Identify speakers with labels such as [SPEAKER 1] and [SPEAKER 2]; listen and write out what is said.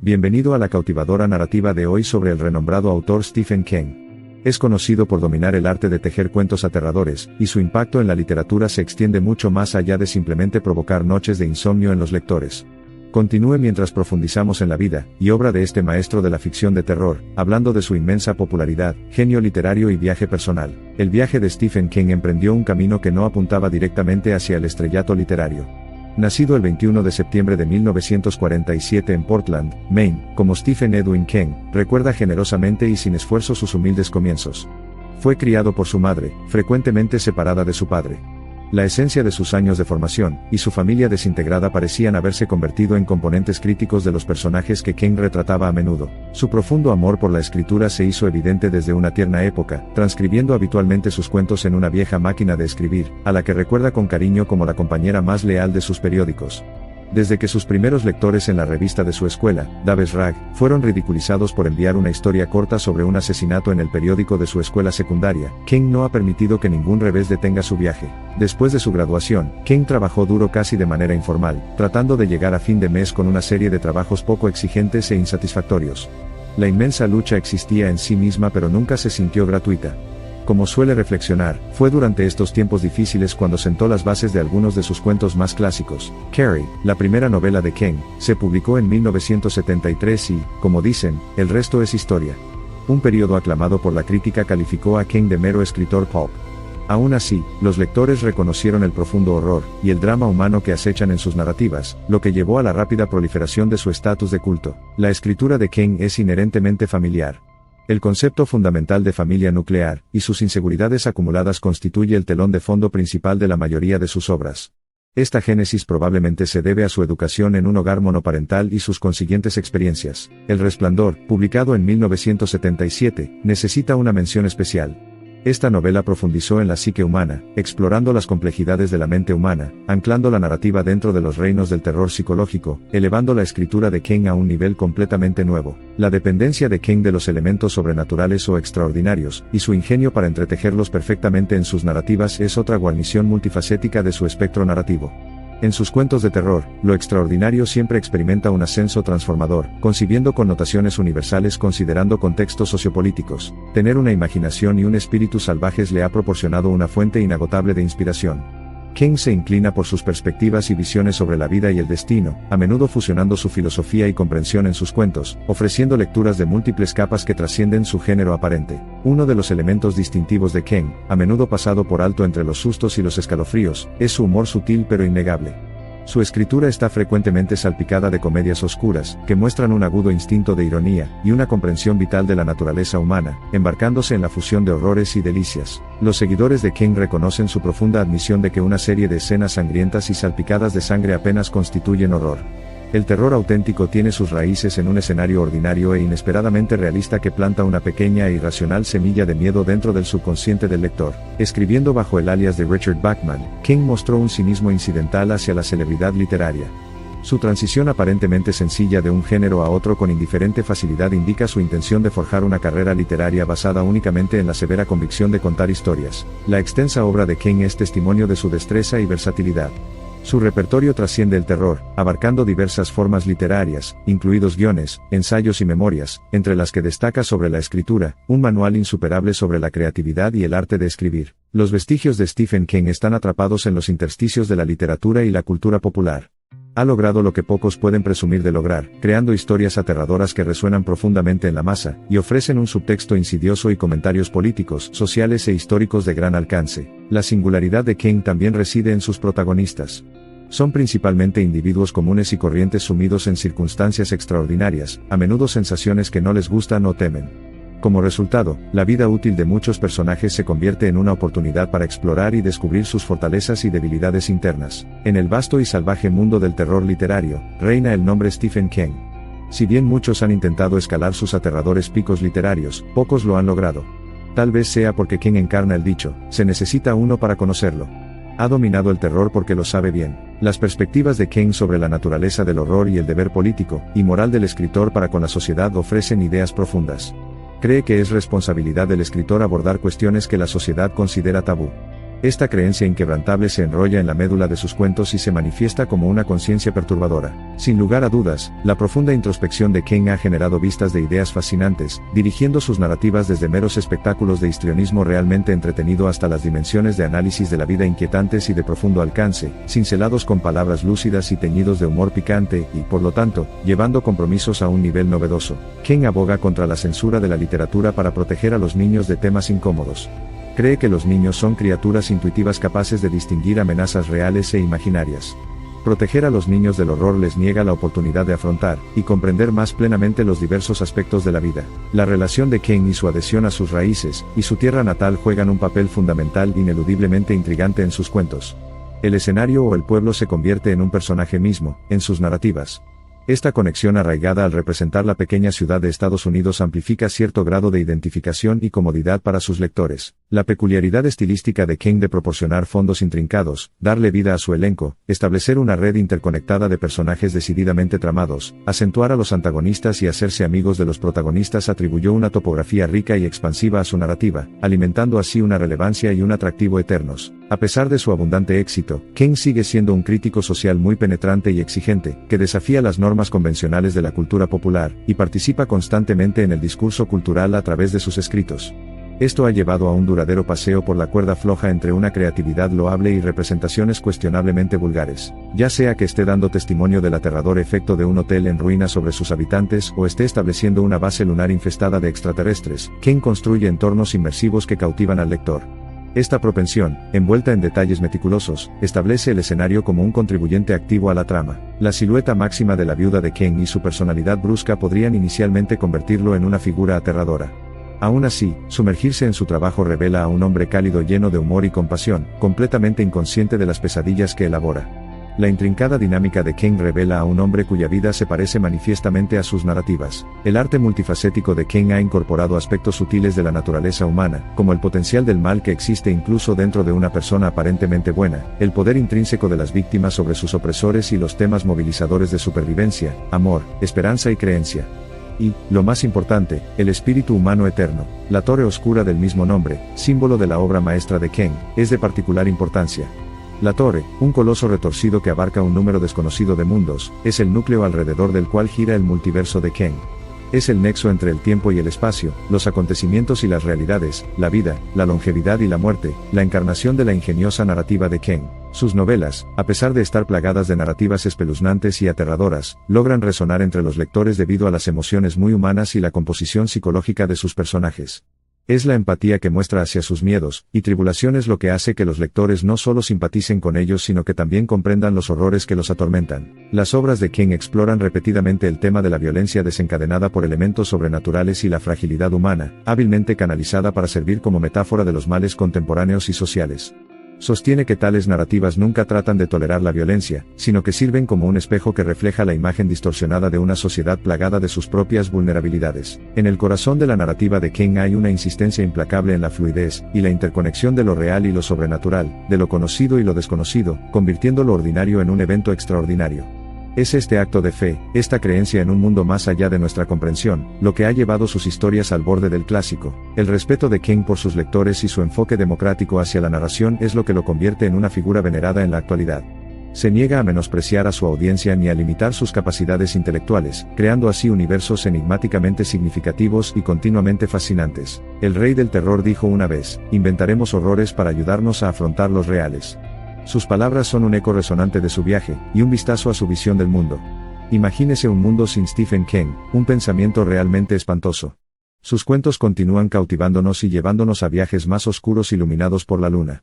[SPEAKER 1] Bienvenido a la cautivadora narrativa de hoy sobre el renombrado autor Stephen King. Es conocido por dominar el arte de tejer cuentos aterradores, y su impacto en la literatura se extiende mucho más allá de simplemente provocar noches de insomnio en los lectores. Continúe mientras profundizamos en la vida y obra de este maestro de la ficción de terror, hablando de su inmensa popularidad, genio literario y viaje personal. El viaje de Stephen King emprendió un camino que no apuntaba directamente hacia el estrellato literario. Nacido el 21 de septiembre de 1947 en Portland, Maine, como Stephen Edwin King, recuerda generosamente y sin esfuerzo sus humildes comienzos. Fue criado por su madre, frecuentemente separada de su padre. La esencia de sus años de formación, y su familia desintegrada parecían haberse convertido en componentes críticos de los personajes que King retrataba a menudo. Su profundo amor por la escritura se hizo evidente desde una tierna época, transcribiendo habitualmente sus cuentos en una vieja máquina de escribir, a la que recuerda con cariño como la compañera más leal de sus periódicos. Desde que sus primeros lectores en la revista de su escuela, Davis Rag, fueron ridiculizados por enviar una historia corta sobre un asesinato en el periódico de su escuela secundaria, King no ha permitido que ningún revés detenga su viaje. Después de su graduación, King trabajó duro casi de manera informal, tratando de llegar a fin de mes con una serie de trabajos poco exigentes e insatisfactorios. La inmensa lucha existía en sí misma pero nunca se sintió gratuita. Como suele reflexionar, fue durante estos tiempos difíciles cuando sentó las bases de algunos de sus cuentos más clásicos. Carrie, la primera novela de King, se publicó en 1973 y, como dicen, el resto es historia. Un periodo aclamado por la crítica calificó a King de mero escritor pulp. Aún así, los lectores reconocieron el profundo horror y el drama humano que acechan en sus narrativas, lo que llevó a la rápida proliferación de su estatus de culto. La escritura de King es inherentemente familiar. El concepto fundamental de familia nuclear, y sus inseguridades acumuladas constituye el telón de fondo principal de la mayoría de sus obras. Esta génesis probablemente se debe a su educación en un hogar monoparental y sus consiguientes experiencias. El Resplandor, publicado en 1977, necesita una mención especial. Esta novela profundizó en la psique humana, explorando las complejidades de la mente humana, anclando la narrativa dentro de los reinos del terror psicológico, elevando la escritura de King a un nivel completamente nuevo. La dependencia de King de los elementos sobrenaturales o extraordinarios, y su ingenio para entretejerlos perfectamente en sus narrativas es otra guarnición multifacética de su espectro narrativo. En sus cuentos de terror, lo extraordinario siempre experimenta un ascenso transformador, concibiendo connotaciones universales considerando contextos sociopolíticos. Tener una imaginación y un espíritu salvajes le ha proporcionado una fuente inagotable de inspiración. King se inclina por sus perspectivas y visiones sobre la vida y el destino, a menudo fusionando su filosofía y comprensión en sus cuentos, ofreciendo lecturas de múltiples capas que trascienden su género aparente. Uno de los elementos distintivos de King, a menudo pasado por alto entre los sustos y los escalofríos, es su humor sutil pero innegable. Su escritura está frecuentemente salpicada de comedias oscuras, que muestran un agudo instinto de ironía, y una comprensión vital de la naturaleza humana, embarcándose en la fusión de horrores y delicias. Los seguidores de King reconocen su profunda admisión de que una serie de escenas sangrientas y salpicadas de sangre apenas constituyen horror. El terror auténtico tiene sus raíces en un escenario ordinario e inesperadamente realista que planta una pequeña e irracional semilla de miedo dentro del subconsciente del lector. Escribiendo bajo el alias de Richard Bachman, King mostró un cinismo incidental hacia la celebridad literaria. Su transición aparentemente sencilla de un género a otro con indiferente facilidad indica su intención de forjar una carrera literaria basada únicamente en la severa convicción de contar historias. La extensa obra de King es testimonio de su destreza y versatilidad. Su repertorio trasciende el terror, abarcando diversas formas literarias, incluidos guiones, ensayos y memorias, entre las que destaca Sobre la escritura, un manual insuperable sobre la creatividad y el arte de escribir. Los vestigios de Stephen King están atrapados en los intersticios de la literatura y la cultura popular. Ha logrado lo que pocos pueden presumir de lograr, creando historias aterradoras que resuenan profundamente en la masa, y ofrecen un subtexto insidioso y comentarios políticos, sociales e históricos de gran alcance. La singularidad de King también reside en sus protagonistas. Son principalmente individuos comunes y corrientes sumidos en circunstancias extraordinarias, a menudo sensaciones que no les gustan o temen. Como resultado, la vida útil de muchos personajes se convierte en una oportunidad para explorar y descubrir sus fortalezas y debilidades internas. En el vasto y salvaje mundo del terror literario, reina el nombre Stephen King. Si bien muchos han intentado escalar sus aterradores picos literarios, pocos lo han logrado. Tal vez sea porque King encarna el dicho, se necesita uno para conocerlo. Ha dominado el terror porque lo sabe bien. Las perspectivas de King sobre la naturaleza del horror y el deber político y moral del escritor para con la sociedad ofrecen ideas profundas. Cree que es responsabilidad del escritor abordar cuestiones que la sociedad considera tabú. Esta creencia inquebrantable se enrolla en la médula de sus cuentos y se manifiesta como una conciencia perturbadora. Sin lugar a dudas, la profunda introspección de King ha generado vistas de ideas fascinantes, dirigiendo sus narrativas desde meros espectáculos de histrionismo realmente entretenido hasta las dimensiones de análisis de la vida inquietantes y de profundo alcance, cincelados con palabras lúcidas y teñidos de humor picante y, por lo tanto, llevando compromisos a un nivel novedoso. King aboga contra la censura de la literatura para proteger a los niños de temas incómodos. Cree que los niños son criaturas intuitivas capaces de distinguir amenazas reales e imaginarias. Proteger a los niños del horror les niega la oportunidad de afrontar y comprender más plenamente los diversos aspectos de la vida. La relación de King y su adhesión a sus raíces y su tierra natal juegan un papel fundamental ineludiblemente intrigante en sus cuentos. El escenario o el pueblo se convierte en un personaje mismo, en sus narrativas. Esta conexión arraigada al representar la pequeña ciudad de Estados Unidos amplifica cierto grado de identificación y comodidad para sus lectores. La peculiaridad estilística de King de proporcionar fondos intrincados, darle vida a su elenco, establecer una red interconectada de personajes decididamente tramados, acentuar a los antagonistas y hacerse amigos de los protagonistas atribuyó una topografía rica y expansiva a su narrativa, alimentando así una relevancia y un atractivo eternos. A pesar de su abundante éxito, King sigue siendo un crítico social muy penetrante y exigente, que desafía las normas convencionales de la cultura popular, y participa constantemente en el discurso cultural a través de sus escritos. Esto ha llevado a un duradero paseo por la cuerda floja entre una creatividad loable y representaciones cuestionablemente vulgares. Ya sea que esté dando testimonio del aterrador efecto de un hotel en ruinas sobre sus habitantes o esté estableciendo una base lunar infestada de extraterrestres, King construye entornos inmersivos que cautivan al lector. Esta propensión, envuelta en detalles meticulosos, establece el escenario como un contribuyente activo a la trama. La silueta máxima de la viuda de King y su personalidad brusca podrían inicialmente convertirlo en una figura aterradora. Aún así, sumergirse en su trabajo revela a un hombre cálido lleno de humor y compasión, completamente inconsciente de las pesadillas que elabora. La intrincada dinámica de King revela a un hombre cuya vida se parece manifiestamente a sus narrativas. El arte multifacético de King ha incorporado aspectos sutiles de la naturaleza humana, como el potencial del mal que existe incluso dentro de una persona aparentemente buena, el poder intrínseco de las víctimas sobre sus opresores y los temas movilizadores de supervivencia, amor, esperanza y creencia. Y, lo más importante, el espíritu humano eterno. La torre oscura del mismo nombre, símbolo de la obra maestra de King, es de particular importancia. La torre, un coloso retorcido que abarca un número desconocido de mundos, es el núcleo alrededor del cual gira el multiverso de King. Es el nexo entre el tiempo y el espacio, los acontecimientos y las realidades, la vida, la longevidad y la muerte, la encarnación de la ingeniosa narrativa de King. Sus novelas, a pesar de estar plagadas de narrativas espeluznantes y aterradoras, logran resonar entre los lectores debido a las emociones muy humanas y la composición psicológica de sus personajes. Es la empatía que muestra hacia sus miedos y tribulaciones lo que hace que los lectores no solo simpaticen con ellos sino que también comprendan los horrores que los atormentan. Las obras de King exploran repetidamente el tema de la violencia desencadenada por elementos sobrenaturales y la fragilidad humana, hábilmente canalizada para servir como metáfora de los males contemporáneos y sociales. Sostiene que tales narrativas nunca tratan de tolerar la violencia, sino que sirven como un espejo que refleja la imagen distorsionada de una sociedad plagada de sus propias vulnerabilidades. En el corazón de la narrativa de King hay una insistencia implacable en la fluidez y la interconexión de lo real y lo sobrenatural, de lo conocido y lo desconocido, convirtiendo lo ordinario en un evento extraordinario. Es este acto de fe, esta creencia en un mundo más allá de nuestra comprensión, lo que ha llevado sus historias al borde del clásico. El respeto de King por sus lectores y su enfoque democrático hacia la narración es lo que lo convierte en una figura venerada en la actualidad. Se niega a menospreciar a su audiencia ni a limitar sus capacidades intelectuales, creando así universos enigmáticamente significativos y continuamente fascinantes. El rey del terror dijo una vez: inventaremos horrores para ayudarnos a afrontar los reales. Sus palabras son un eco resonante de su viaje, y un vistazo a su visión del mundo. Imagínese un mundo sin Stephen King, un pensamiento realmente espantoso. Sus cuentos continúan cautivándonos y llevándonos a viajes más oscuros iluminados por la luna.